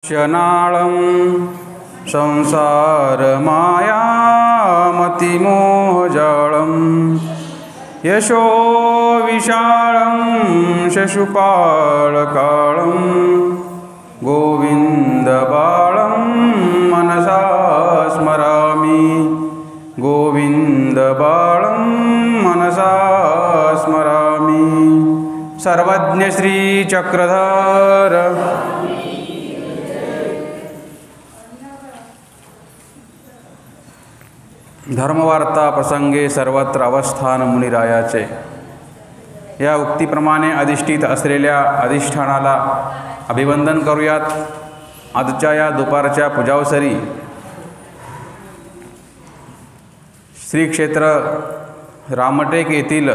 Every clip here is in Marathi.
क्षणाळं संसारमायामतिमोहजालं यशो विशालं शशुपालकालं गोविन्दबालं मनसा स्मरामि गोविन्दबालं मनसा स्मरामि सर्वज्ञ श्रीचक्रधर धर्मवार्ता प्रसंगे सर्वत्र अवस्थान मुनिरायाचे या उक्तीप्रमाणे अधिष्ठित असलेल्या अधिष्ठानाला अभिवंदन करूयात. आजच्या या दुपारच्या पूजावसरी श्री क्षेत्र रामटेक येथील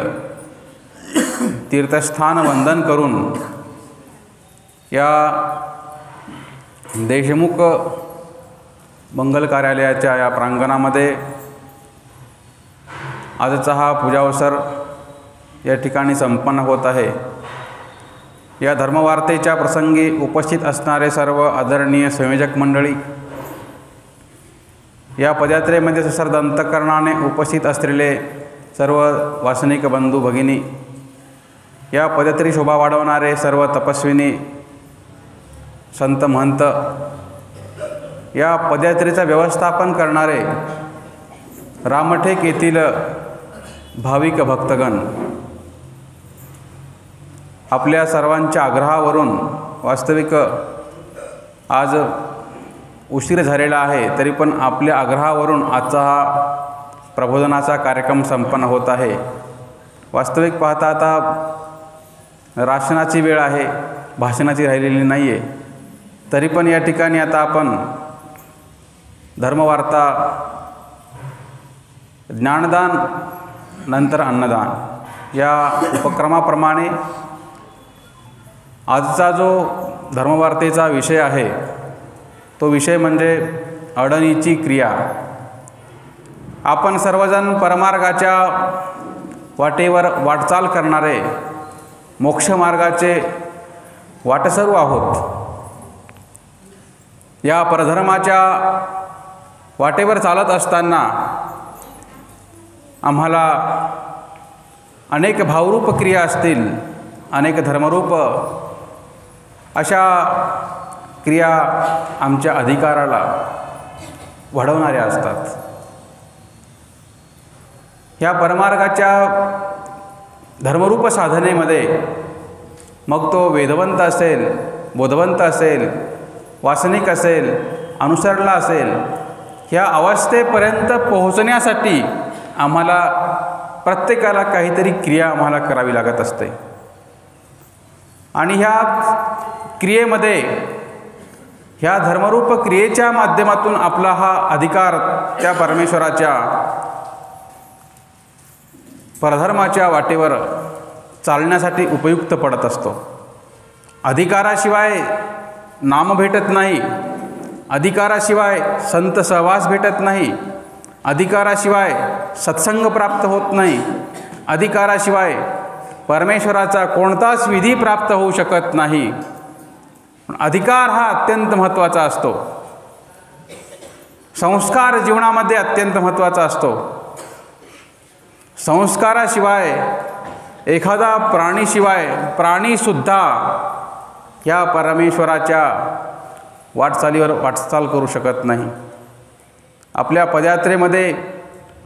तीर्थस्थान वंदन करून या देशमुख मंगल कार्यालयाच्या या प्रांगणामध्ये आजचा हा पूजावसर या ठिकाणी संपन्न होत आहे. या धर्मवार्तेच्या प्रसंगी उपस्थित असणारे सर्व आदरणीय संयोजक मंडळी, या पदयात्रेमध्ये सश्रद्ध अंतःकरणाने उपस्थित असलेले सर्व वासनिक बंधू भगिनी, या पदयात्रे शोभा वाढवणारे सर्व तपस्विनी संत महंत, या पदयात्रेचं व्यवस्थापन करणारे रामटेक येथील भाविक भक्तगण, आपल्या सर्वांच्या आग्रहावरून वास्तविक आज उशीर झालेला आहे, तरी पण आपल्या आग्रहावरून आजचा हा प्रबोधनाचा कार्यक्रम संपन्न होत आहे. वास्तविक पाहता आता राशनाची वेळ आहे, भाषणाची राहिलेली नाही आहे. तरी पण या ठिकाणी आता आपण धर्मवार्ता, ज्ञानदान नंतर अन्नदान या उपक्रमाप्रमाणे आजचा जो धर्मवार्तेचा विषय आहे तो विषय म्हणजे अडणीची क्रिया. आपण सर्वजण परमार्गाच्या वाटेवर वाटचाल करणारे मोक्षमार्गाचे वाटसरू आहोत. या परधर्माच्या वाटेवर चालत असताना आम्हाला अनेक भावरूप क्रिया असतील, अनेक धर्मरूप अशा क्रिया आमच्या अधिकाराला वाढवणाऱ्या असतात. ह्या परमार्गाच्या धर्मरूप साधनेमध्ये मग तो वेदवंत असेल, बोधवंत असेल, वासनिक असेल, अनुसरला असेल, ह्या अवस्थेपर्यंत पोहोचण्यासाठी आम्हाला प्रत्येकाला काहीतरी क्रिया आम्हाला करावी लागत असते. आणि ह्या क्रियेमध्ये, ह्या धर्मरूप क्रियेच्या माध्यमातून आपला हा अधिकार त्या परमेश्वराच्या परधर्माच्या वाटेवर चालण्यासाठी उपयुक्त पडत असतो. अधिकाराशिवाय नाम भेटत नाही, अधिकाराशिवाय संत सहवास भेटत नाही, अधिकाराशिवाय सत्संग प्राप्त होत नाही, अधिकाराशिवाय परमेश्वराचा कोणताच विधी प्राप्त होऊ शकत नाही. अधिकार हा अत्यंत महत्त्वाचा असतो. संस्कार जीवनामध्ये अत्यंत महत्त्वाचा असतो. संस्काराशिवाय एखादा प्राणीसुद्धा या परमेश्वराच्या वाटचालीवर वाटचाल करू शकत नाही. आपल्या पदयात्रेमध्ये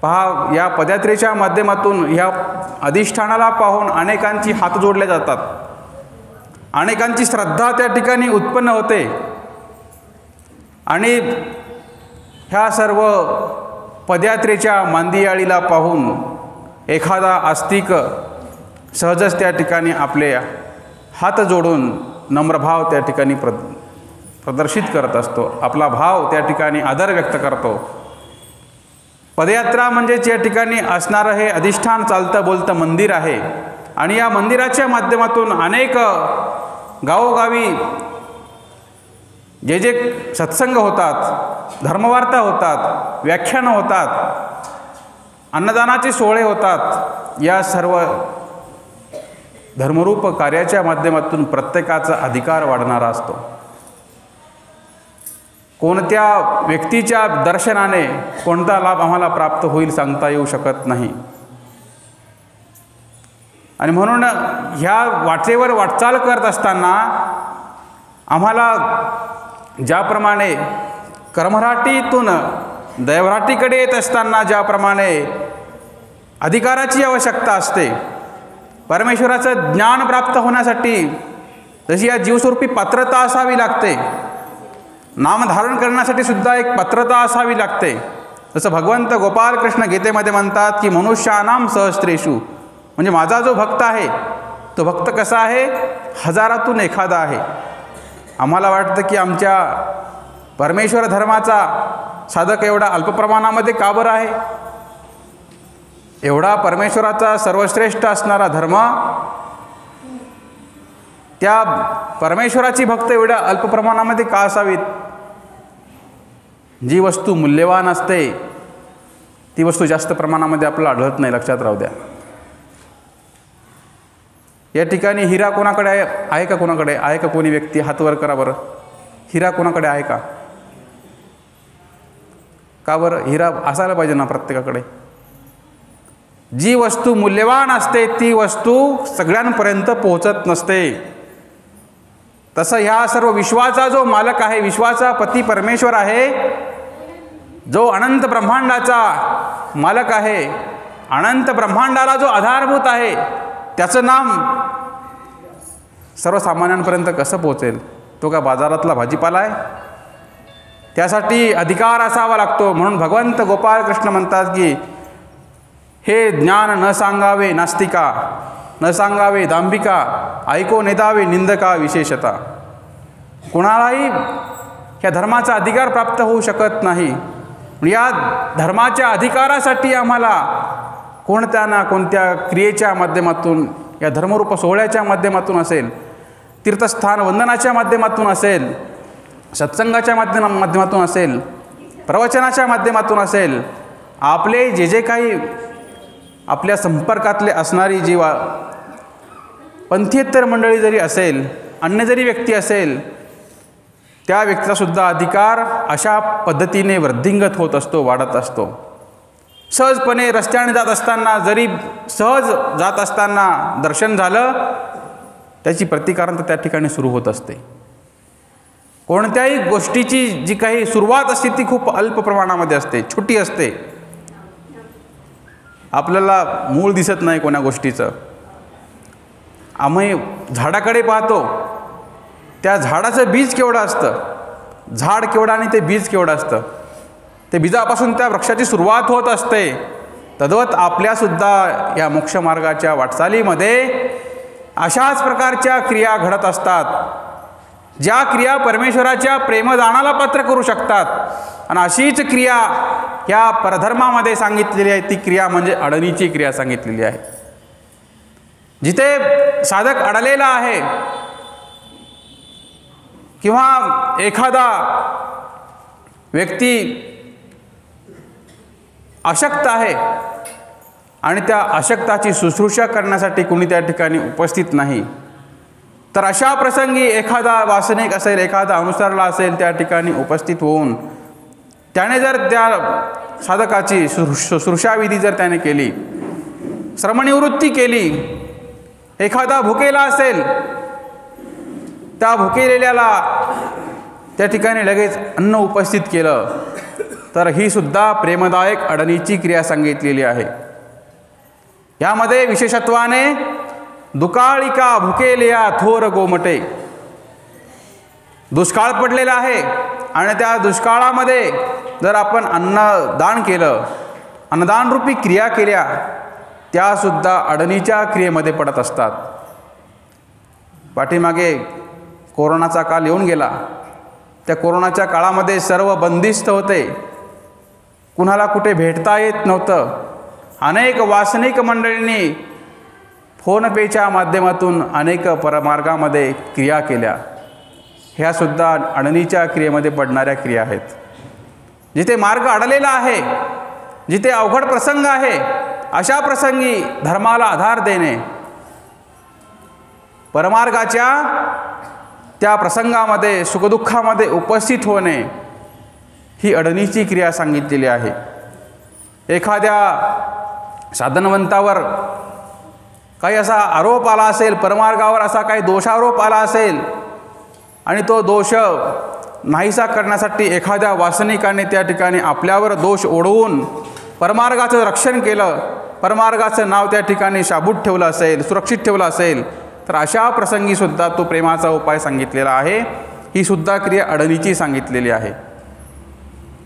पहा, या पदयात्रेच्या माध्यमातून ह्या अधिष्ठानाला पाहून अनेकांची हात जोडले जातात, अनेकांची श्रद्धा त्या ठिकाणी उत्पन्न होते. आणि ह्या सर्व पदयात्रेच्या मांदियाळीला पाहून एखादा आस्तिक सहजच त्या ठिकाणी आपले हात जोडून नम्रभाव त्या ठिकाणी प्रदर्शित करत असतो, आपला भाव त्या ठिकाणी आदर व्यक्त करतो. पदयात्रा म्हणजेच या ठिकाणी असणारं हे अधिष्ठान चालतं बोलतं मंदिर आहे. आणि या मंदिराच्या माध्यमातून अनेक गावोगावी जे जे सत्संग होतात, धर्मवार्ता होतात, व्याख्यानं होतात, अन्नदानाचे सोहळे होतात, या सर्व धर्मरूप कार्याच्या माध्यमातून प्रत्येकाचा अधिकार वाढणारा असतो. कोणत्या व्यक्तीच्या दर्शनाने कोणता लाभ आम्हाला प्राप्त होईल सांगता येऊ शकत नाही. आणि म्हणून ह्या वाटेवर वाटचाल करत असताना आम्हाला ज्याप्रमाणे कर्मराटीतून दैवराटीकडे येत असताना ज्याप्रमाणे अधिकाराची आवश्यकता असते, परमेश्वराचं ज्ञान प्राप्त होण्यासाठी जशी या जीवस्वरूपी पात्रता असावी लागते, नामधारण करण्यासाठी सुद्धा एक पात्रता असावी लागते. जसं भगवंत गोपालकृष्ण गीतेमध्ये म्हणतात की मनुष्यानाम सहस्त्रेषु, म्हणजे माझा जो भक्त आहे तो भक्त कसा आहे, हजारातून एखादा आहे. आम्हाला वाटतं की आमच्या परमेश्वर धर्माचा साधक एवढा अल्प प्रमाणामध्ये का बरं आहे. एवढा परमेश्वराचा सर्वश्रेष्ठ असणारा धर्म, त्या परमेश्वराची भक्त एवढ्या अल्प प्रमाणामध्ये का असावीत. जी वस्तू मूल्यवान असते ती वस्तू जास्त प्रमाणामध्ये आपल्याला आढळत नाही, लक्षात राहू द्या. या ठिकाणी हिरा कोणाकडे आहे का, कोणाकडे आहे का, कोणी व्यक्ती हात वर करा बरं. हिरा कोणाकडे आहे का, का बरं. हिरा असायला पाहिजे ना प्रत्येकाकडे. जी वस्तू मूल्यवान असते ती वस्तू सगळ्यांपर्यंत पोहोचत नसते. तसं ह्या सर्व विश्वाचा जो मालक आहे, विश्वाचा पती परमेश्वर आहे, जो अनंत ब्रह्मांडाचा मालक आहे, अनंत ब्रह्मांडाला जो आधारभूत आहे, त्याचं नाम सर्वसामान्यांपर्यंत कसं पोहोचेल. तो का बाजारातला भाजीपाला आहे. त्यासाठी अधिकार असावा लागतो. म्हणून भगवंत गोपालकृष्ण म्हणतात की हे ज्ञान न सांगावे नास्तिका, न सांगावे दांभिका, ऐको नेदावे निंदका विशेषता. कुणालाही ह्या धर्माचा अधिकार प्राप्त होऊ शकत नाही. या धर्माच्या अधिकारासाठी आम्हाला कोणत्या ना कोणत्या क्रियेच्या माध्यमातून, या धर्मरूप सोहळ्याच्या माध्यमातून असेल, तीर्थस्थान वंदनाच्या माध्यमातून असेल, सत्संगाच्या माध्यमातून असेल, प्रवचनाच्या माध्यमातून असेल, आपले जे जे काही आपल्या संपर्कातले असणारी जी पंथेतर मंडळी जरी असेल, अन्य जरी व्यक्ती असेल, त्या व्यक्तीचासुद्धा अधिकार अशा पद्धतीने वृद्धिंगत होत असतो, वाढत असतो. सहजपणे रस्त्याने जात असताना, जरी सहज जात असताना दर्शन झालं, त्याची प्रतिकारण त्या ठिकाणी सुरू होत असते. कोणत्याही गोष्टीची जी काही सुरुवात असते ती खूप अल्प प्रमाणामध्ये असते, छोटी असते. आपल्याला मूळ दिसत नाही कोणा गोष्टीचं. आम्ही झाडाकडे पाहतो, त्या झाडाचं बीज केवढं असतं, झाड केवढं आणि ते बीज केवढं असतं. ते बीजापासून त्या वृक्षाची सुरुवात होत असते. तद्वत आपल्यासुद्धा या मोक्षमार्गाच्या वाटचालीमध्ये अशाच प्रकारच्या क्रिया घडत असतात, ज्या क्रिया परमेश्वराच्या प्रेमदानाला पात्र करू शकतात. आणि अशीच क्रिया या परधर्मामध्ये सांगितलेली आहे. ती क्रिया म्हणजे अडणीची क्रिया सांगितलेली आहे. जिथे साधक अडलेला आहे किंवा एखादा व्यक्ती अशक्त आहे आणि त्या अशक्ताची शुश्रूषा करण्यासाठी कुणी त्या ठिकाणी उपस्थित नाही, तर अशा प्रसंगी एखादा वासनिक असेल, एखादा अनुसरला असेल, त्या ठिकाणी उपस्थित होऊन त्याने जर त्या साधकाची शुश्रूषाविधी जर त्याने केली, श्रमनिवृत्ती केली, एखादा भुकेला असेल, त्या भुकेलेल्याला त्या ठिकाणी लगेच अन्न उपस्थित केलं, तर ही सुद्धा प्रेमदायक अडणीची क्रिया सांगितलेली आहे. यामध्ये विशेषत्वाने दुकाळिका भुकेलिया थोर गोमटे, दुष्काळ पडलेला आहे आणि त्या दुष्काळामध्ये जर आपण अन्नदान केलं, अन्नदानरूपी क्रिया केल्या, त्यासुद्धा अडणीच्या क्रियेमध्ये पडत असतात. पाठीमागे कोरोनाचा काळ येऊन गेला. त्या कोरोनाच्या काळामध्ये सर्व बंदिस्त होते, कुणाला कुठे भेटता येत नव्हतं. अनेक वासनिक मंडळींनी फोनपेच्या माध्यमातून अनेक परमार्गामध्ये क्रिया केल्या. ह्यासुद्धा अडणीच्या क्रियेमध्ये पडणाऱ्या क्रिया आहेत. जिथे मार्ग अडलेला आहे, जिथे अवघड प्रसंग आहे, अशा प्रसंगी धर्माला आधार देणे, परमार्गाच्या त्या प्रसंगामध्ये सुखदुःखामध्ये उपस्थित होणे, ही अडणीची क्रिया सांगितलेली आहे. एखाद्या साधनवंतावर काही असा आरोप आला असेल, परमार्गावर असा काही दोषारोप आला असेल आणि तो दोष नाहीसा करण्यासाठी एखाद्या वासनिकाने त्या ठिकाणी आपल्यावर दोष ओढवून परमार्गाचं रक्षण केलं, परमार्गाचं नाव त्या ठिकाणी शाबूत ठेवलं असेल, सुरक्षित ठेवलं असेल, तर अशा प्रसंगीसुद्धा तो प्रेमाचा उपाय सांगितलेला आहे. ही सुद्धा क्रिया अडणीची सांगितलेली आहे.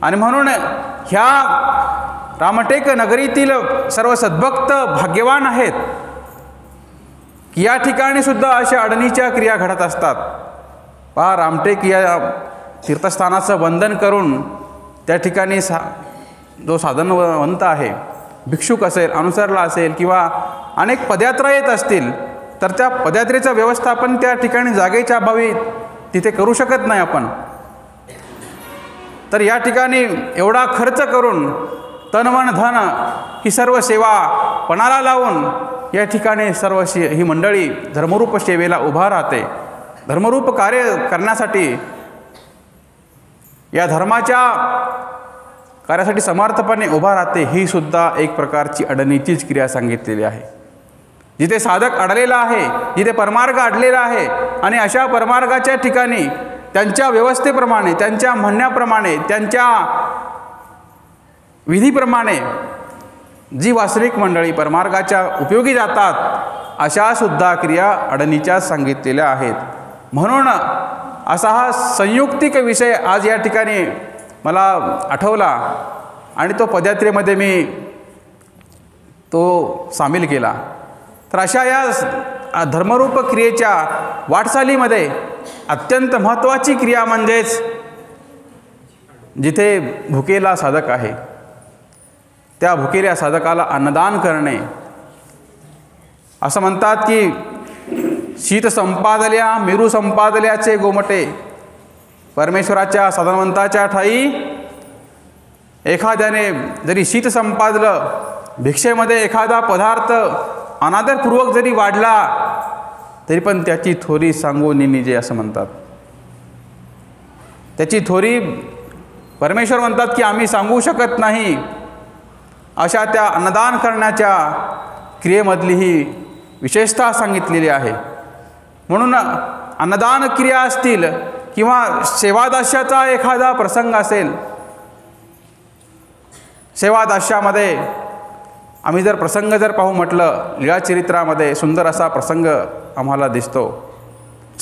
आणि म्हणून ह्या रामटेक नगरीतील सर्व सद्भक्त भाग्यवान आहेत की या ठिकाणी सुद्धा अशा अडणीच्या क्रिया घडत असतात. पहा, रामटेक या तीर्थस्थानाचं वंदन करून त्या ठिकाणी जो साधनवंत आहे, भिक्षुक असेल, अनुसरला असेल किंवा अनेक पदयात्रा येत असतील, तर त्या पदयात्रेचं व्यवस्थापन त्या ठिकाणी जागेच्या अभावी तिथे करू शकत नाही आपण. तर या ठिकाणी एवढा खर्च करून तनमन धन ही सर्व सेवा पणाला लावून या ठिकाणी सर्व ही मंडळी धर्मरूप सेवेला उभा राहते. धर्मरूप कार्य करण्यासाठी, या धर्माच्या कार्यासाठी समर्थपणे उभा राहते. ही सुद्धा एक प्रकारची अडणीचीच क्रिया सांगितलेली आहे. जिथे साधक अडलेला आहे, जिथे परमार्ग अडलेला आहे आणि अशा परमार्गाच्या ठिकाणी त्यांच्या व्यवस्थेप्रमाणे, त्यांच्या म्हणण्याप्रमाणे, त्यांच्या विधीप्रमाणे जी वास्तविक मंडळी परमार्गाच्या उपयोगी जातात, अशा सुद्धा क्रिया अडणीच्या सांगितलेल्या आहेत. म्हणून असा हा संयुक्तिक विषय आज या ठिकाणी मला आठवला आणि तो पदयात्रेमध्ये मी तो सामील केला. तर अशा या धर्मरूप क्रियेच्या वाटचालीमध्ये अत्यंत महत्त्वाची क्रिया म्हणजेच जिथे भुकेला साधक आहे, त्या भुकेल्या साधकाला अन्नदान करणे. असं म्हणतात की शीत संपादल्या मेरू संपादल्याचे गोमटे. परमेश्वराच्या साधनवंताच्या ठाई एखाद्याने जरी शीत संपादलं, भिक्षेमध्ये एखादा पदार्थ अनादरपूर्वक जरी वाढला, तरी पण त्याची थोरी सांगून निजे असं म्हणतात. त्याची थोरी परमेश्वर म्हणतात की आम्ही सांगू शकत नाही. अशा त्या अन्नदान करण्याच्या क्रियेमधली ही विशेषता सांगितलेली आहे. म्हणून अन्नदान क्रिया असतील किंवा सेवादास्याचा एखादा प्रसंग असेल, सेवादास्यामध्ये आम्ही जर प्रसंग जर पाहू म्हटलं, लीळाचरित्रामध्ये सुंदर असा प्रसंग आम्हाला दिसतो.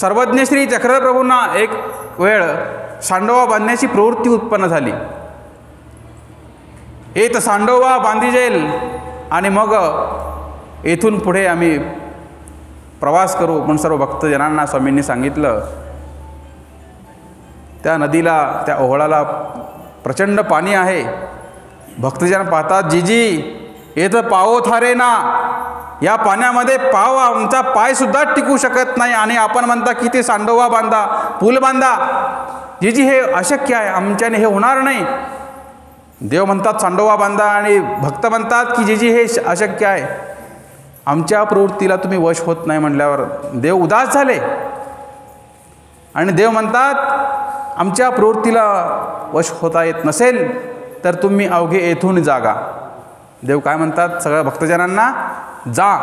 सर्वज्ञ श्री चक्रप्रभूंना एक वेळ सांडोवा बांधण्याची प्रवृत्ती उत्पन्न झाली. येत सांडोवा बांधिजेल आणि मग येथून पुढे आम्ही प्रवास करू म्हणून सर्व भक्तजनांना स्वामींनी सांगितलं. त्या नदीला, त्या ओहळाला प्रचंड पाणी आहे. भक्तजन पाहतात, जीजी येत पाओ थारे ना, या पाण्यामध्ये पाव आमचा पायसुद्धा टिकू शकत नाही आणि आपण म्हणता की ते सांडोवा बांधा, पूल बांधा. जीजी हे अशक्य आहे, आमच्याने हे होणार नाही. देव म्हणतात सांडोवा बांधा आणि भक्त म्हणतात की जीजी हे अशक्य आहे. आमच्या प्रवृत्तीला तुम्ही वश होत नाही म्हटल्यावर देव उदास झाले आणि देव म्हणतात आमच्या प्रवृत्तीला वश होता येत नसेल तर तुम्ही अवघे येथून जागा. देव काय म्हणतात सगळ्या भक्तजनांना, जा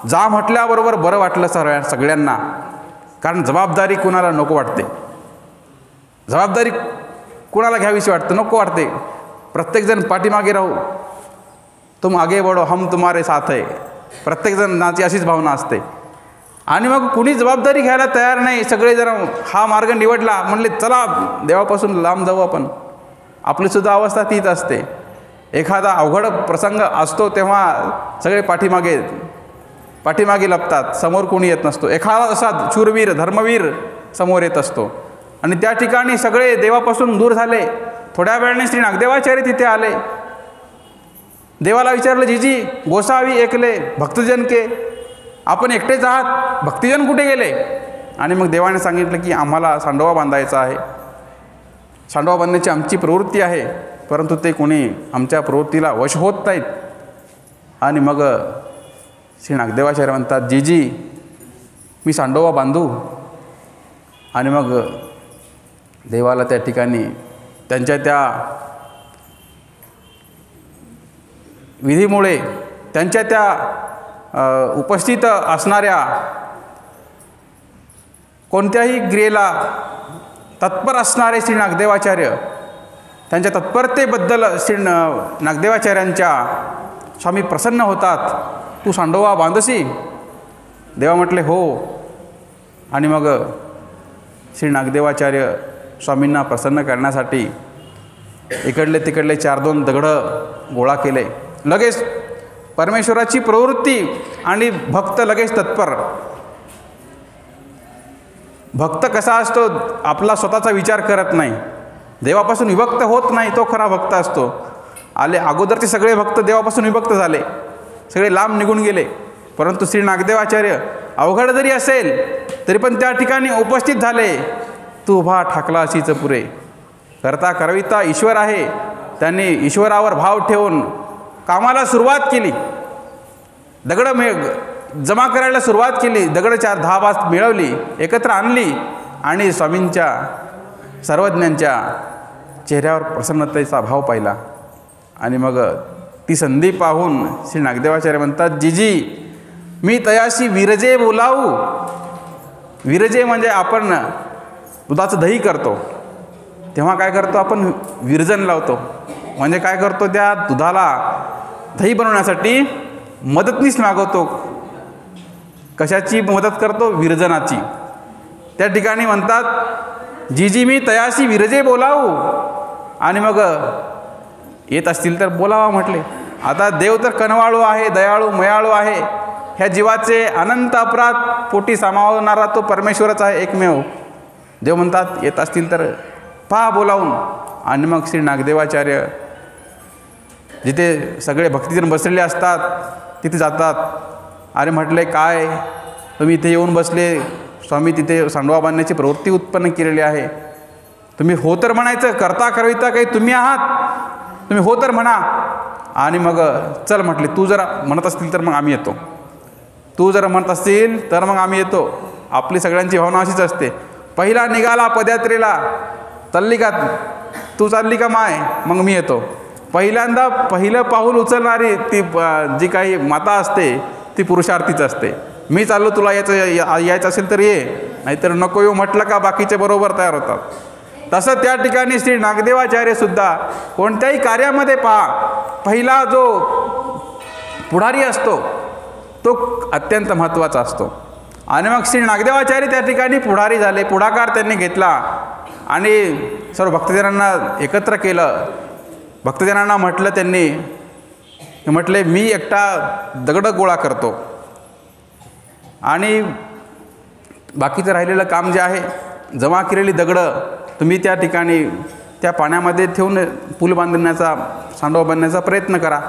जा म्हटल्याबरोबर बरं वाटलं सगळ्यांना. कारण जबाबदारी कुणाला नको वाटते, जबाबदारी कुणाला घ्यावीशी वाटतं, नको वाटते. प्रत्येकजण पाठीमागे राहू, तुम आगे बढो हम तुम्हारे साथ है, प्रत्येकजणाची अशीच भावना असते. आणि मग कुणी जबाबदारी घ्यायला तयार नाही. सगळेजण हा मार्ग निवडला, म्हणले चला देवापासून लांब जाऊ आपण. आपलीसुद्धा अवस्था तीच असते. एखादा अवघड प्रसंग असतो तेव्हा सगळे पाठीमागे लपतात, समोर कोणी येत नसतो. एखादा असा शूरवीर धर्मवीर समोर येत असतो आणि त्या ठिकाणी सगळे देवापासून दूर झाले. थोड्या वेळाने श्री नागदेवाचार्य तिथे आले. देवाला विचारलं, जीजी गोसावी एकले भक्तजन के, आपण एकटेच आहात, भक्तजन कुठे गेले? आणि मग देवाने सांगितलं की आम्हाला सांडोवा बांधायचा आहे, सांडोवा बांधण्याची आमची प्रवृत्ती आहे, परंतु ते कोणी आमच्या प्रवृत्तीला वश होत नाहीत. आणि मग श्री नागदेवाचार्य म्हणतात, जीजी मी सांडोवा बांधू. आणि मग देवाला त्या ठिकाणी त्यांच्या त्या विधीमुळे, त्यांच्या त्या उपस्थित असणाऱ्या कोणत्याही क्रियेला तत्पर असणारे श्री नागदेवाचार्य, त्यांच्या तत्परतेबद्दल श्री नागदेवाचार्यांच्या स्वामी प्रसन्न होतात. तू सांडोबा बांधसी? देवा म्हटले हो. आणि मग श्री नागदेवाचार्य स्वामींना प्रसन्न करण्यासाठी इकडले तिकडले 4-2 दगडं गोळा केले. लगेच परमेश्वराची प्रवृत्ती आणि भक्त लगेच तत्पर. भक्त कसा असतो? आपला स्वतःचा विचार करत नाही, देवापासून विभक्त होत नाही, तो खरा भक्त असतो. अगोदरचे सगळे भक्त देवापासून विभक्त झाले, सगळे लांब निघून गेले. परंतु श्री नागदेवाचार्य अवघड जरी असेल तरी पण त्या ठिकाणी उपस्थित झाले. तू उभा ठाकला अशीच पुरे. करता करविता ईश्वर आहे. त्यांनी ईश्वरावर भाव ठेवून कामाला सुरुवात केली. दगडं जमा करायला सुरुवात केली. दगडं 4-10 मिळवली, एकत्र आणली आणि स्वामींच्या सर्वज्ञांच्या चेहऱ्यावर प्रसन्नतेचा भाव पाहिला. आणि मग ती संधी पाहून श्री नागदेवाचार्य म्हणतात, जीजी मी तयाशी विरजे बोलावू. विरजे म्हणजे आपण दुधाचं दही करतो तेव्हा काय करतो? आपण विरजन लावतो. म्हणजे काय करतो? त्या दुधाला दही बनवण्यासाठी मदतनीस मागवतो. कशाची मदत करतो? विरजनाची. त्या ठिकाणी म्हणतात जीजी मी तयाशी विरजे बोलावू. आणि मग येत असतील तर बोलावा म्हटले. आता देव तर कनवाळू आहे, दयाळू मयाळू आहे. ह्या जीवाचे अनंत अपराध पोटी सामावणारा तो परमेश्वरच आहे एकमेव. देव म्हणतात येत असतील तर पहा बोलावून. आणि मग श्री नागदेवाचार्य जिथे सगळे भक्तिजन बसलेले असतात तिथे जातात. अरे म्हटले काय तुम्ही इथे येऊन बसले? स्वामी तिथे सांडोबा बांधण्याची प्रवृत्ती उत्पन्न केलेली आहे. तुम्ही हो तर म्हणायचं, करता करविता काही तुम्ही आहात, तुम्ही हो तर म्हणा. आणि मग चल म्हटले, तू जर म्हणत असतील तर मग आम्ही येतो, तू जर म्हणत असतील तर मग आम्ही येतो. आपली सगळ्यांची भावना अशीच असते. पहिला निघाला पदयात्रेला, चालली का तू? चालली का माय? मग मी येतो. पहिल्यांदा पहिलं पाऊल उचलणारी ती जी काही माता असते ती पुरुषार्थीच असते. मी चाललो, तुला यायचं असेल तर ये, नाहीतर नको येऊ म्हटलं का बाकीचे बरोबर तयार होतात. तसं त्या ठिकाणी श्री नागदेवाचार्यसुद्धा कोणत्याही कार्यामध्ये पहा, पहिला जो पुढारी असतो तो अत्यंत महत्त्वाचा असतो. आणि मग श्री नागदेवाचार्य त्या ठिकाणी पुढारी झाले. पुढाकार त्यांनी घेतला आणि सर्व भक्तजनांना एकत्र केलं. भक्तजनांना म्हटलं, त्यांनी म्हटले मी एकटा दगड गोळा करतो आणि बाकीचं राहिलेलं काम जे आहे, जमा केलेली दगडं तुम्ही त्या ठिकाणी त्या पाण्यामध्ये ठेवून पूल बांधण्याचा, सांडोबा बांधण्याचा प्रयत्न करा.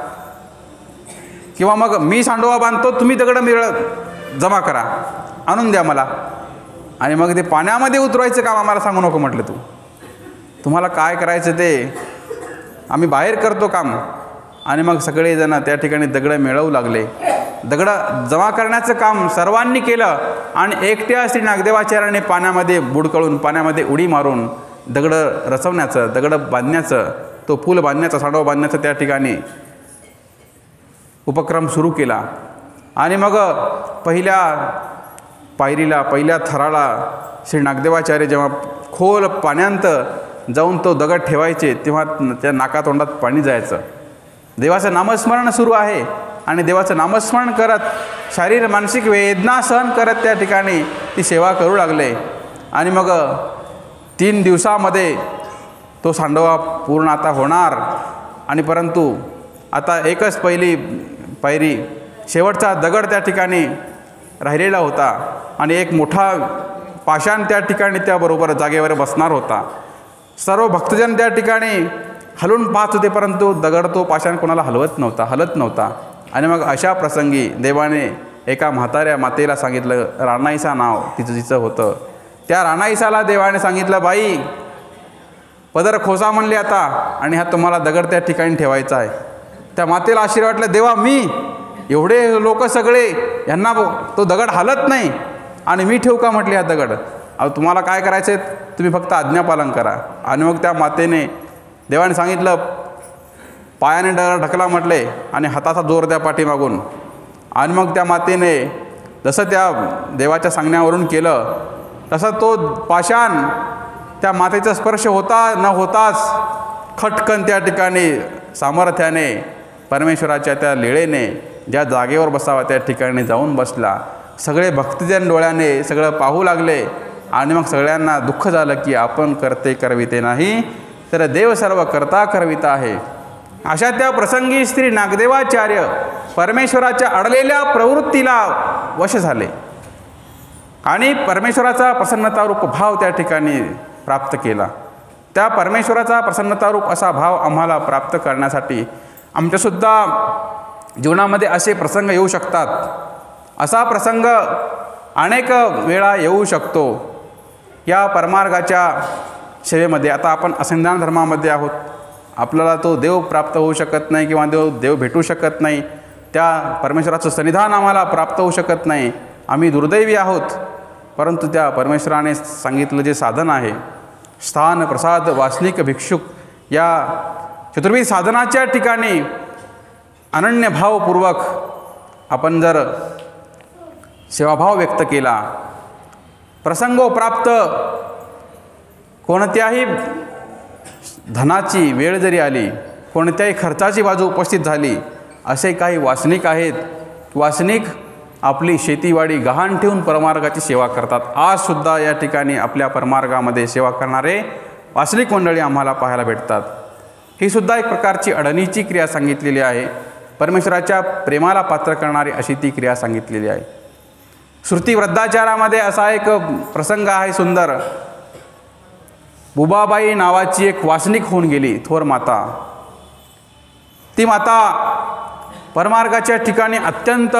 किंवा मग मी सांडोबा बांधतो, तुम्ही दगडं जमा करा, आणून द्या मला. आणि मग ते पाण्यामध्ये उतरवायचं काम आम्हाला सांगू नको म्हटलं. तुम्हाला काय करायचं ते आम्ही बाहेर करतो काम. आणि मग सगळेजण त्या ठिकाणी दगडं मिळवू लागले. दगडं जमा करण्याचं काम सर्वांनी केलं आणि एकट्या श्री नागदेवाचार्याने पाण्यामध्ये बुडकळून, पाण्यामध्ये उडी मारून दगडं रचवण्याचं, दगडं बांधण्याचं, तो पूल बांधण्याचा, सांडोबा बांधण्याचा त्या ठिकाणी उपक्रम सुरू केला. आणि मग पहिल्या पायरीला, पहिल्या थराला श्री नागदेवाचार्य जेव्हा खोल पाण्यात जाऊन तो दगड ठेवायचे तेव्हा त्या नाकातोंडात पाणी जायचं. देवाचं नामस्मरण सुरू आहे आणि देवाचं नामस्मरण करत, शारीर मानसिक वेदना सहन करत त्या ठिकाणी ती सेवा करू लागले. आणि मग 3 दिवसामध्ये तो सांडोबा पूर्ण आता होणार. आणि परंतु आता एकच पहिली पायरी, शेवटचा दगड त्या ठिकाणी राहिलेला होता आणि एक मोठा पाषाण त्या ठिकाणी त्याबरोबर जागेवर बसणार होता. सर्व भक्तजन त्या ठिकाणी हलवून पाहत होते, परंतु दगड तो पाषाण कोणाला हलत नव्हता. आणि मग अशा प्रसंगी देवाने एका म्हाताऱ्या मातेला सांगितलं, राणाईसा नाव तिचं होतं. त्या राणाईसाला देवाने सांगितलं, बाई पदर खोसा म्हणले आता, आणि हा तुम्हाला दगड त्या ठिकाणी ठेवायचा आहे. त्या मातेला आश्चर्य वाटलं, देवा मी एवढे लोक सगळे, यांना तो दगड हलत नाही आणि मी ठेवू का म्हटले हा दगड? अहो तुम्हाला काय करायचं आहे, तुम्ही फक्त आज्ञापालन करा. आणि मग त्या मातेने देवाने सांगितलं, पायाने ढकला म्हटले आणि हाताचा जोर द्या पाठीमागून. आणि मग त्या मातेने जसं त्या देवाच्या सांगण्यावरून केलं तसं तो पाषाण त्या मातेचा स्पर्श होता न होताच खटकन त्या ठिकाणी सामर्थ्याने परमेश्वराच्या त्या लीळेने ज्या जागेवर बसावा त्या ठिकाणी जाऊन बसला. सगळे भक्तिजन डोळ्याने सगळं पाहू लागले आणि मग सगळ्यांना दुःख झालं की आपण करते करविते नाही तर देव सर्व करता करविता आहे. अशा त्या प्रसंगी श्री नागदेवाचार्य परमेश्वराच्या अडलेल्या प्रवृत्तीला वश झाले आणि परमेश्वराचा प्रसन्नतारूप भाव त्या ठिकाणी प्राप्त केला. त्या परमेश्वराचा प्रसन्नतारूप असा भाव आम्हाला प्राप्त करण्यासाठी आमच्यासुद्धा जीवनामध्ये असे प्रसंग येऊ शकतात. असा प्रसंग अनेक वेळा येऊ शकतो. या परमार्गाच्या सेवेमध्ये आता आपण असंधान धर्मामध्ये आहोत. आपल्याला तो देव प्राप्त होऊ शकत नाही किंवा देव भेटू शकत नाही. त्या परमेश्वराचं सन्निधान आम्हाला प्राप्त होऊ शकत नाही. आम्ही दुर्दैवी आहोत. परंतु त्या परमेश्वराने सांगितलं जे साधन आहे, स्थान प्रसाद वासनिक भिक्षुक, या चतुर्विध साधनाच्या ठिकाणी अनन्यभावपूर्वक आपण जर सेवाभाव व्यक्त केला, प्रसंगोप्राप्त कोणत्याही धनाची वेळ जरी आली, कोणत्याही खर्चाची बाजू उपस्थित झाली, असे काही वासनिक आहेत. वासनिक आपली शेतीवाडी गहाण ठेवून परमार्गाची सेवा करतात. आजसुद्धा या ठिकाणी आपल्या परमार्गामध्ये सेवा करणारे वासनिक मंडळी आम्हाला पाहायला भेटतात. ही सुद्धा एक प्रकारची अडणीची क्रिया सांगितलेली आहे. परमेश्वराच्या प्रेमाला पात्र करणारी अशी ती क्रिया सांगितलेली आहे. श्रुती वृद्धाचारामध्ये असा एक प्रसंग आहे सुंदर. बुबाबाई नावाची एक वासनिक होऊन गेली, थोर माता. ती माता परमार्गाच्या ठिकाणी अत्यंत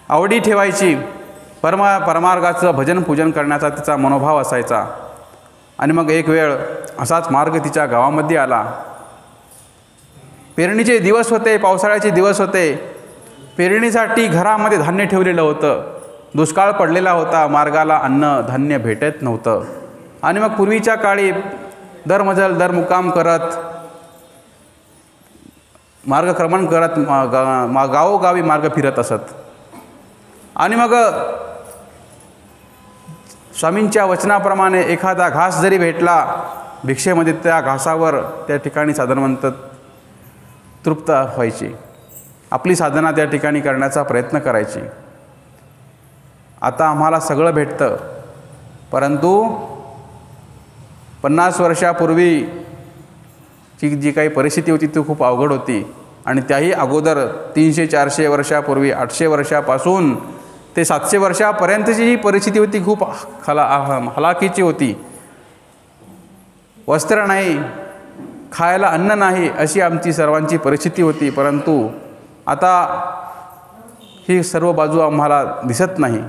आवडी ठेवायची. परमार्गाचं भजन पूजन करण्याचा तिचा मनोभाव असायचा. आणि मग एक वेळ असाच मार्ग तिच्या गावामध्ये आला. पेरणीचे दिवस होते, पावसाळ्याचे दिवस होते. पेरणीसाठी घरामध्ये धान्य ठेवलेलं होतं. दुष्काळ पडलेला होता, मार्गाला अन्न धान्य भेटत नव्हतं. आणि मग पूर्वीच्या काळी दरमजल दरमुकाम करत मार्गक्रमण करत गावोगावी मार्ग फिरत असत. आणि मग स्वामींच्या वचनाप्रमाणे एखादा घास जरी भेटला भिक्षेमध्ये, त्या घासावर त्या ठिकाणी साधनवंत तृप्त व्हायची. आपली साधना त्या ठिकाणी करण्याचा प्रयत्न करायची. आता आम्हाला सगळं भेटतं, परंतु 50 वर्षापूर्वीची जी काही परिस्थिती होती ती खूप अवघड होती. आणि त्याही अगोदर 300-400 वर्षापूर्वी, 800 वर्षापासून ते 700 वर्षापर्यंतची जी परिस्थिती होती खूप हलाखीची होती. वस्त्र नाही, खायला अन्न नाही, अशी आमची सर्वांची परिस्थिती होती. परंतु आता ही सर्व बाजू आम्हाला दिसत नाही.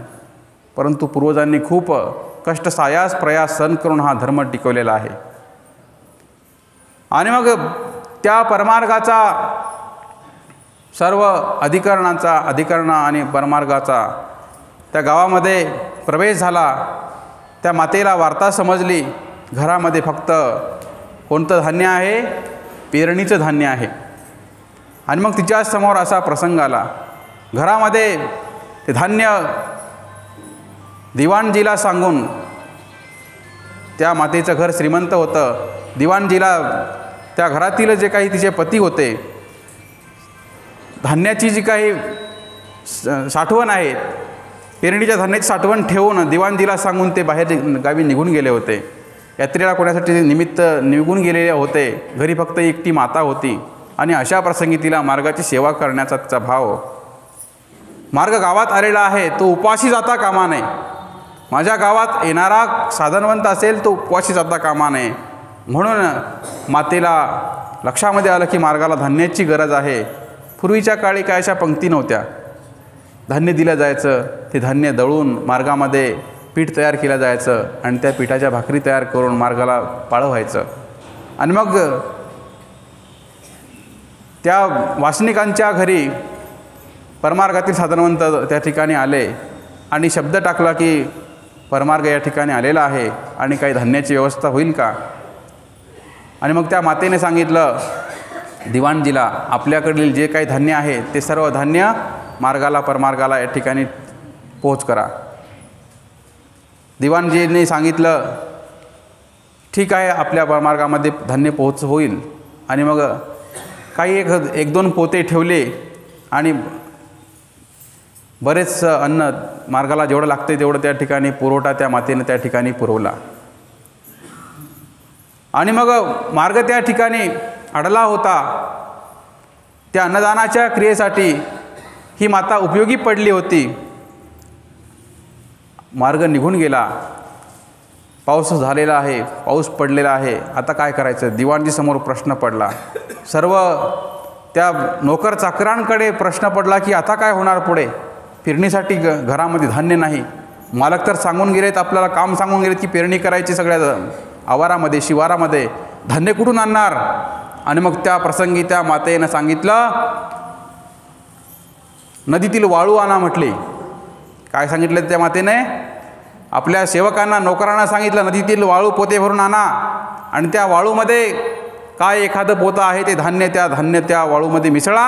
परंतु पूर्वजांनी खूप कष्ट, सायास प्रयास सहन करून हा धर्म टिकवलेला आहे. आणि मग त्या परमार्गाचा सर्व अधिकरण आणि परमार्गाचा त्या गावामध्ये प्रवेश झाला. त्या मातेला वार्ता समजली, घरामध्ये फक्त कोणतं धान्य आहे? पेरणीचं धान्य आहे. आणि मग तिच्यासमोर असा प्रसंग आला. घरामध्ये ते धान्य दिवाणजीला सांगून, त्या मातेचं घर श्रीमंत होतं. दिवाणजीला त्या घरातील जे काही तिचे पती होते, धान्याची जी काही साठवण आहे, पेरणीच्या धान्याची साठवण ठेवून दिवाणजीला सांगून ते बाहेर गावी निघून गेले होते. यात्रेला कोणासाठी निमित्त निघून गेलेले होते. घरी फक्त एकटी माता होती. आणि अशा प्रसंगी तिला मार्गाची सेवा करण्याचा तिचा भाव. मार्ग गावात आलेला आहे, तो उपवासी जाता कामा नये. माझ्या गावात येणारा साधनवंत असेल तो उपवासी जाता कामा नये. म्हणून मातेला लक्षामध्ये आलं की मार्गाला धान्याची गरज आहे. पूर्वीच्या काळी काय अशा पंक्ती नव्हत्या. धान्य दिलं जायचं, ते धान्य दळून मार्गामध्ये पीठ तयार केलं जायचं आणि त्या पिठाच्या भाकरी तयार करून मार्गाला पाळं व्हायचं. आणि मग त्या वासनिकांच्या घरी परमार्गातील साधनवंत त्या ठिकाणी आले आणि शब्द टाकला की परमार्ग या ठिकाणी आलेला आहे आणि काही धान्याची व्यवस्था होईल का. आणि मग त्या मातेने सांगितलं दिवाणजीला, आपल्याकडील जे काही धान्य आहे ते सर्व धान्य मार्गाला परमार्गाला या ठिकाणी पोहोच करा. दिवाणजीने सांगितलं ठीक आहे, आपल्या परमार्गामध्ये धान्य पोहोच होईल. आणि मग काही एक दोन पोते ठेवले आणि बरेच अन्न मार्गाला जेवढं लागते तेवढं त्या ठिकाणी पुरवठा त्या मातेने त्या ठिकाणी पुरवला. आणि मग मार्ग त्या ठिकाणी अडला होता. त्या अन्नदानाच्या क्रियेसाठी ही माता उपयोगी पडली होती. मार्ग निघून गेला, पाऊस झालेला आहे, पाऊस पडलेला आहे, आता काय करायचं? दिवाणजीसमोर प्रश्न पडला. सर्व त्या नोकर चाकरांकडे प्रश्न पडला की आता काय होणार पुढे? पेरणीसाठी घरामध्ये धान्य नाही. मालक तर सांगून गेलेत, आपल्याला काम सांगून गेलेत की पेरणी करायची सगळ्या आवारामध्ये शिवारामध्ये, धान्य कुठून आणणार? आणि मग त्या प्रसंगी त्या मातेनं सांगितलं, नदीतील वाळू आणा म्हटले. काय सांगितलं त्या मातेने? आपल्या सेवकांना नोकरांना सांगितलं नदीतील वाळू पोते भरून आणा आणि त्या वाळूमध्ये काय एखादं पोतं आहे ते धान्य त्या वाळूमध्ये मिसळा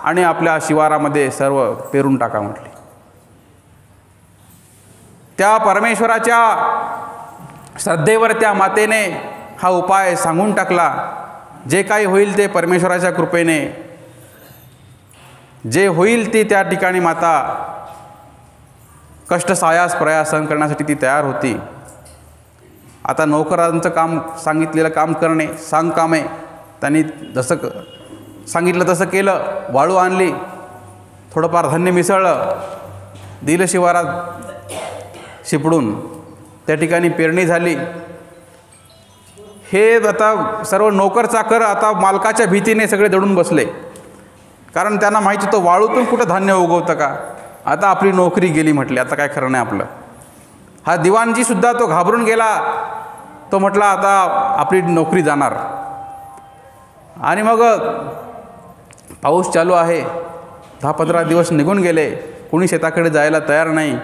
आणि आपल्या शिवारामध्ये सर्व पेरून टाका म्हटले. त्या परमेश्वराच्या श्रद्धेवर त्या मातेने हा उपाय सांगून टाकला. जे काही होईल ते परमेश्वराच्या कृपेने जे होईल ते त्या ठिकाणी माता कष्ट सायास प्रयास सहन करण्यासाठी ती तयार होती. आता नोकरांचं काम, सांगितलेलं काम करणे काम आहे. त्यांनी जसं सांगितलं तसं केलं. वाळू आणली, थोडंफार धान्य मिसळलं, दिलं शिवारात शिपडून, त्या ठिकाणी पेरणी झाली. हे आता सर्व नोकर चाकर आता मालकाच्या भीतीने सगळे दडून बसले, कारण त्यांना माहिती होतं वाळूतून कुठं धान्य उगवतं का. आता आपली नोकरी गेली म्हटली, आता काय खरं नाही आपलं. हा दिवाणजीसुद्धा तो घाबरून गेला. तो म्हटला आता आपली नोकरी जाणार. आणि मग पाऊस चालू आहे, 10-15 दिवस निघून गेले, कोणी शेताकडे जायला तयार नाही.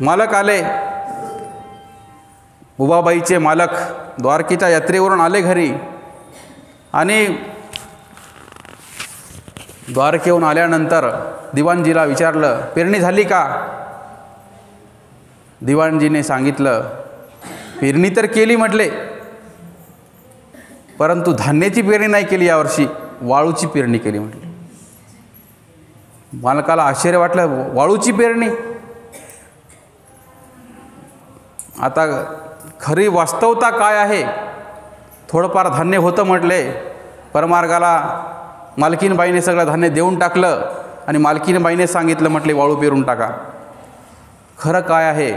मालक आले, बुबाबाईचे मालक द्वारकेच्या यात्रेवरून आले घरी. आणि द्वारकेहून आल्यानंतर दिवाणजीला विचारलं, पेरणी झाली का? दिवाणजीने सांगितलं, पेरणी तर केली म्हटले, परंतु धान्याची पेरणी नाही केली यावर्षी, वाळूची पेरणी केली म्हटले. मालकाला आश्चर्य वाटलं, वाळूची पेरणी? आता खरी वास्तवता काय आहे? थोडंफार धान्य होतं म्हटले, परमार्गाला मालकीनबाईने सगळं धान्य देऊन टाकलं आणि मालकीनबाईने सांगितलं म्हटले वाळू पेरून टाका. खरं काय आहे,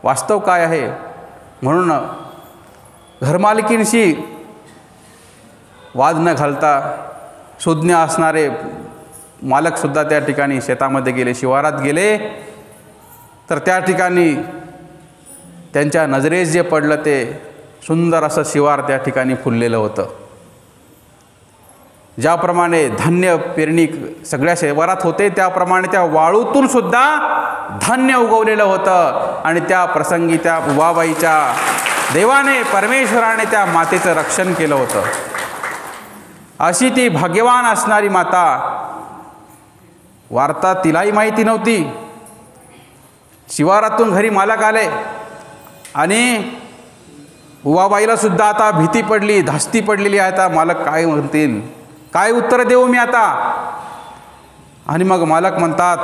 वास्तव काय आहे? म्हणून घरमालकींशी वाद न घालता सुज्ञ असणारे मालकसुद्धा त्या ठिकाणी शेतामध्ये गेले, शिवारात गेले. तर त्या ठिकाणी त्यांच्या नजरेस जे पडलं ते सुंदर असं शिवार त्या ठिकाणी फुललेलं होतं. ज्याप्रमाणे धान्य पेरणी सगळ्या शिवारात होते, त्याप्रमाणे त्या वाळूतून सुद्धा धान्य उगवलेलं होतं. आणि त्या प्रसंगी त्या बुबाबाईच्या देवाने, परमेश्वराने त्या मातेचं रक्षण केलं होतं. अशी ती भाग्यवान असणारी माता. वार्ता तिलाही माहिती नव्हती. शिवारातून घरी मालक आले आणि बुबाबाईला सुद्धा आता भीती पडली, धास्ती पडलेली आहे. आता मालक काय म्हणतील, काय उत्तर देऊ मी आता? आणि मग मालक म्हणतात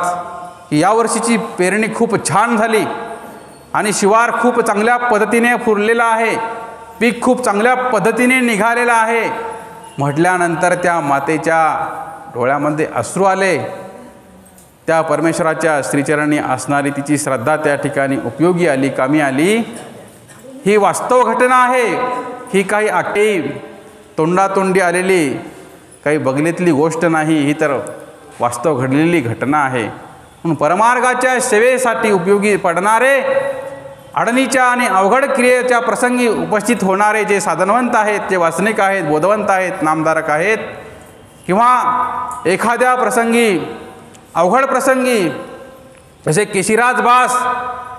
की यावर्षीची पेरणी खूप छान झाली आणि शिवार खूप चांगल्या पद्धतीने फुललेला आहे, पीक खूप चांगल्या पद्धतीने निघालेलं आहे. म्हटल्यानंतर त्या मातेच्या डोळ्यामध्ये अश्रू आले. त्या परमेश्वराच्या श्रीचरणी असणारी तिची श्रद्धा त्या ठिकाणी उपयोगी आली, कामी आली. ही वास्तव घटना आहे. ही काही आखी तोंडातोंडी आलेली काही बगलीतली गोष्ट नाही, ही तर वास्तव घडलेली घटना आहे. म्हणून परमार्गाच्या सेवेसाठी उपयोगी पडणारे, अडणीच्या आणि अवघड क्रियेच्या प्रसंगी उपस्थित होणारे जे साधनवंत आहेत, जे वासनिक आहेत, बोधवंत आहेत, नामधारक आहेत, किंवा एखाद्या प्रसंगी अवघड प्रसंगी जसे केशिराज बास,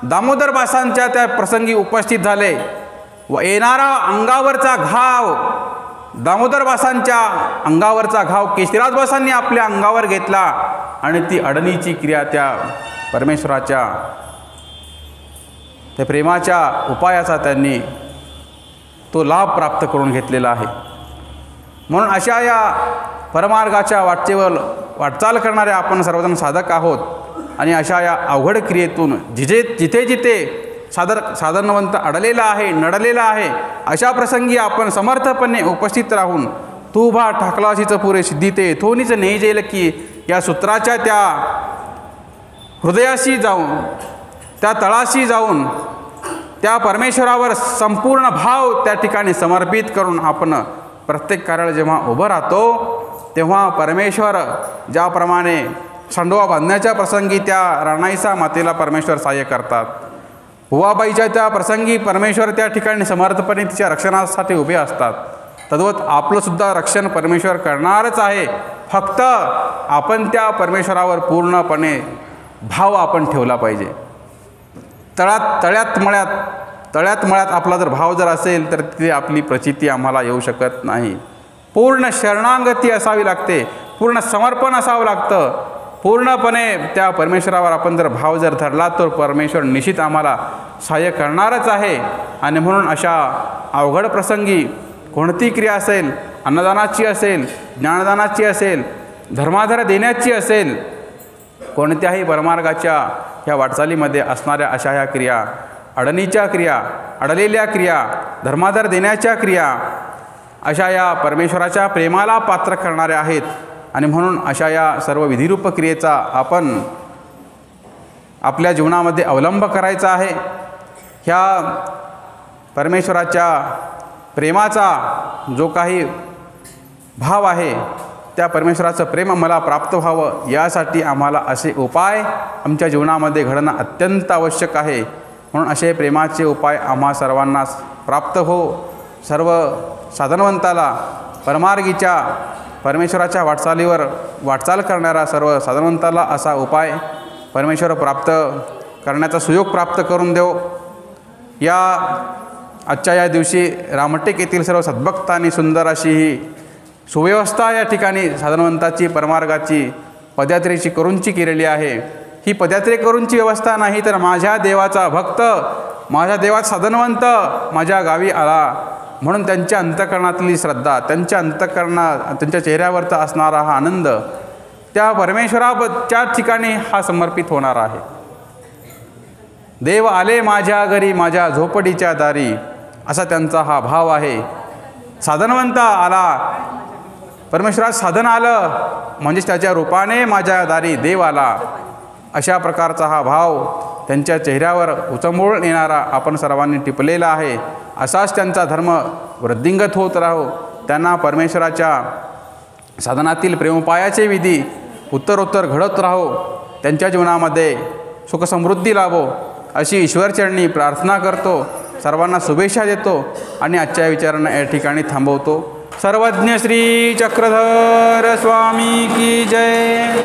दामोदर बासांच्या त्या प्रसंगी उपस्थित झाले, व येणारा अंगावरचा घाव, दामोदरबासांच्या अंगावरचा घाव केशरीराजबासांनी आपल्या अंगावर घेतला आणि ती अडणीची क्रिया त्या परमेश्वराच्या त्या प्रेमाच्या उपायाचा त्यांनी तो लाभ प्राप्त करून घेतलेला आहे. म्हणून अशा या परमार्गाच्या वाटचाल करणारे आपण सर्वजण साधक आहोत आणि अशा या अवघड क्रियेतून जिथे जिथे साधनवंत अडलेला आहे, नडलेला आहे, अशा प्रसंगी आपण समर्थपणे उपस्थित राहून तू भा ठाकलाशीच पुरे सिद्धीते थोनीच नाही जेल की या सूत्राच्या त्या हृदयाशी जाऊन, त्या तळाशी जाऊन त्या परमेश्वरावर संपूर्ण भाव त्या ठिकाणी समर्पित करून आपण प्रत्येक कार्याला जेव्हा उभं राहतो तेव्हा परमेश्वर ज्याप्रमाणे सांडोबा बांधण्याच्या प्रसंगी त्या राणाईसा मातेला परमेश्वर सहाय्य करतात, भुवाबाईच्या त्या प्रसंगी परमेश्वर त्या ठिकाणी समर्थपणे तिच्या रक्षणासाठी उभे असतात, तद्वत आपलंसुद्धा रक्षण परमेश्वर करणारच आहे. फक्त आपण त्या परमेश्वरावर पूर्णपणे भाव आपण ठेवला पाहिजे. तळ्यात मळ्यात आपला जर भाव जर असेल तर तिथे आपली प्रचिती आम्हाला येऊ शकत नाही. पूर्ण शरणागती असावी लागते, पूर्ण समर्पण असावं लागतं. पूर्णपणे त्या परमेश्वरावर आपण जर भाव जर धरला तर परमेश्वर निश्चित आम्हाला सहाय्य करणारच आहे. आणि म्हणून अशा अवघड प्रसंगी कोणती क्रिया असेल, अन्नदानाची असेल, ज्ञानदानाची असेल, धर्माधार देण्याची असेल, कोणत्याही परमार्गाच्या ह्या वाटचालीमध्ये असणाऱ्या अशा ह्या क्रिया, अडणीच्या क्रिया, अडलेल्या क्रिया, धर्माधार देण्याच्या क्रिया अशा या परमेश्वराच्या प्रेमाला पात्र करणाऱ्या आहेत. आणि म्हणून अशा या सर्व विधिरूप क्रियेचा आपण आपल्या जीवनामध्ये अवलंब करायचा आहे. ह्या परमेश्वराच्या प्रेमाचा जो काही भाव आहे त्या परमेश्वराचं प्रेम मला प्राप्त व्हावं यासाठी आम्हाला असे उपाय आमच्या जीवनामध्ये घडणं अत्यंत आवश्यक आहे. म्हणून असे प्रेमाचे उपाय आम्हा सर्वांना प्राप्त हो. सर्व साधनवंताला परमार्गीच्या परमेश्वराच्या वाटचाल करणारा सर्व साधनवंताला असा उपाय परमेश्वर प्राप्त करण्याचा सुयोग प्राप्त करून देव. या आजच्या या दिवशी रामटेक येथील सर्व सद्भक्तांनी सुंदर अशी ही सुव्यवस्था या ठिकाणी साधनवंताची परमार्गाची पदयात्रेची करूनची केलेली आहे. ही पदयात्रे करूनची व्यवस्था नाही तर माझ्या देवाचा भक्त, माझ्या देवाचा साधनवंत माझ्या गावी आला म्हणून त्यांच्या अंतःकरणातली श्रद्धा, त्यांच्या चेहऱ्यावरचा असणारा हा आनंद त्या परमेश्वराच्या ठिकाणी हा समर्पित होणार आहे. देव आले माझ्या घरी माझ्या झोपडीच्या दारी असा त्यांचा हा भाव आहे. साधनवंत आला, परमेश्वरात साधन आलं म्हणजेच त्याच्या रूपाने माझ्या दारी देव आला अशा प्रकारचा हा भाव त्यांच्या चेहऱ्यावर उचंबळून येणारा आपण सर्वांनी टिपलेला आहे. असाच त्यांचा धर्म वृद्धिंगत होत राहो. त्यांना परमेश्वराच्या साधनातील प्रेमोपायाचे विधी उत्तरोत्तर घडत राहो. त्यांच्या जीवनामध्ये सुखसमृद्धी लाभो अशी ईश्वरचरणी प्रार्थना करतो. सर्वांना शुभेच्छा देतो आणि आजच्या विचारांना या ठिकाणी थांबवतो. सर्वज्ञ श्री चक्रधर स्वामी की जय.